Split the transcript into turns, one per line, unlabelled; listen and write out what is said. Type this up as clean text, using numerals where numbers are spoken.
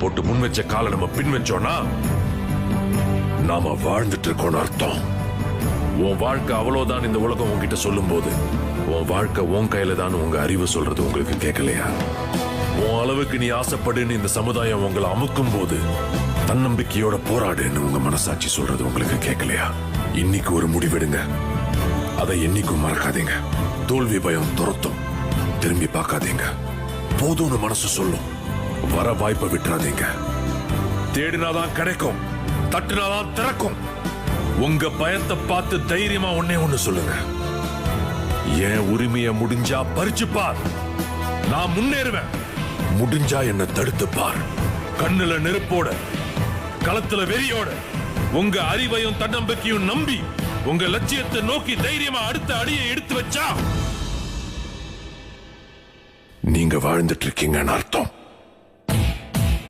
போட்டு முன் வச்ச காலை நம்ம பின் வச்சோம்னா நாம வாழ்ந்துட்டு இருக்கோம்னு அர்த்தம். உன் வாழ்க்கை அவ்வளவுதான் இந்த உலகம் உன்கிட்ட சொல்லும் போது உன் வாழ்க்கை உன் கையில தான் உங்க அறிவு சொல்றது உங்களுக்கு கேட்கலையா? உன் அளவுக்கு நீ ஆசைப்படுன்னு இந்த சமுதாயம் உங்களை அமுக்கும் போது தன்னம்பிக்கையோட போராடுன்னு உங்க மனசாட்சி சொல்றது உங்களுக்கு கேட்கலையா? இன்னைக்கு ஒரு முடிவெடுங்க. அதை என்னைக்கும் மறக்காதீங்க. தோல்வி பயம் துரத்தும், திரும்பி பார்க்காதீங்க. போதும்னு மனசு சொல்லும், வர வாய்ப்பை விட்டுறாதீங்க. தேடினாதான் கிடைக்கும், தட்டுனாதான் திறக்கும். உங்க பயத்தை பார்த்து தைரியமா ஒண்ணு சொல்லுங்க. என் உரிமையை முடிஞ்சா பறிச்சு பார், நான் முன்னேறுவேன். முடிஞ்சா என்ன தடுத்து பார். கண்ணுல நெருப்போட, களத்துல வெறியோட, உங்க அறிவையும் தன்னம்பிக்கையும் நம்பி உங்க லட்சியத்தை நோக்கி தைரியமா அடுத்த அடியை எடுத்து வச்சா நீங்க வாழ்ந்துட்டு இருக்கீங்கன்னு அர்த்தம்.